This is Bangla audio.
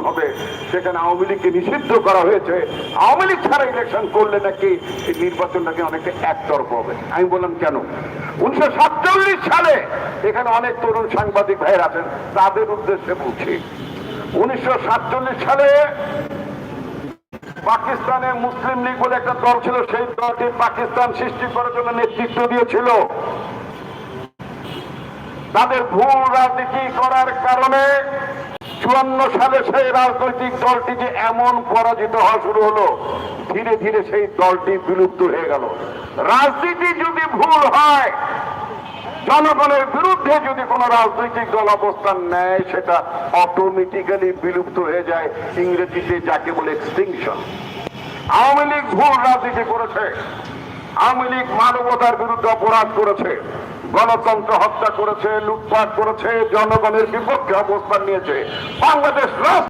হবে সেখানে আওয়ামী লীগকে নিষিদ্ধ করা হয়েছে, আওয়ামী লীগ ছাড়া ইলেকশন করলে নাকি এই নির্বাচনটাকে অনেকটা একতরফা হবে। আমি বললাম কেন? 1947 সালে এখানে অনেক তরুণ সাংবাদিক ভাইয়ের আছেন, তাদের উদ্দেশ্যে বলছি। 1947 সালে পাকিস্তানে মুসলিম লীগ বলে একটা দল ছিল, সেই দলটি পাকিস্তান সৃষ্টি করার জন্য নেতৃত্ব দিয়েছিল। তাদের ভুল রাজনীতি করার কারণে 54 সালে সেই রাজনৈতিক দলটি যে এমন পরাজিত হওয়া শুরু হলো, ধীরে ধীরে সেই দলটি বিলুপ্ত হয়ে গেল। রাজনীতি যদি ভুল হয়, জনগণের বিরুদ্ধে যদি কোন রাজনৈতিক দল অবস্থান নেয়, সেটা অটোমেটিক্যালি বিলুপ্ত হয়ে যায়, ইংরেজিতে যাকে বলে এক্সটিংশন। আওয়ামী লীগ ভুল রাজনীতি করেছে, আওয়ামী লীগ মানবতার বিরুদ্ধে অপরাধ করেছে, গণতন্ত্র হত্যা করেছে, লুটপাট করেছে, জনগণের বিপক্ষে অবস্থান নিয়েছে। বাংলাদেশ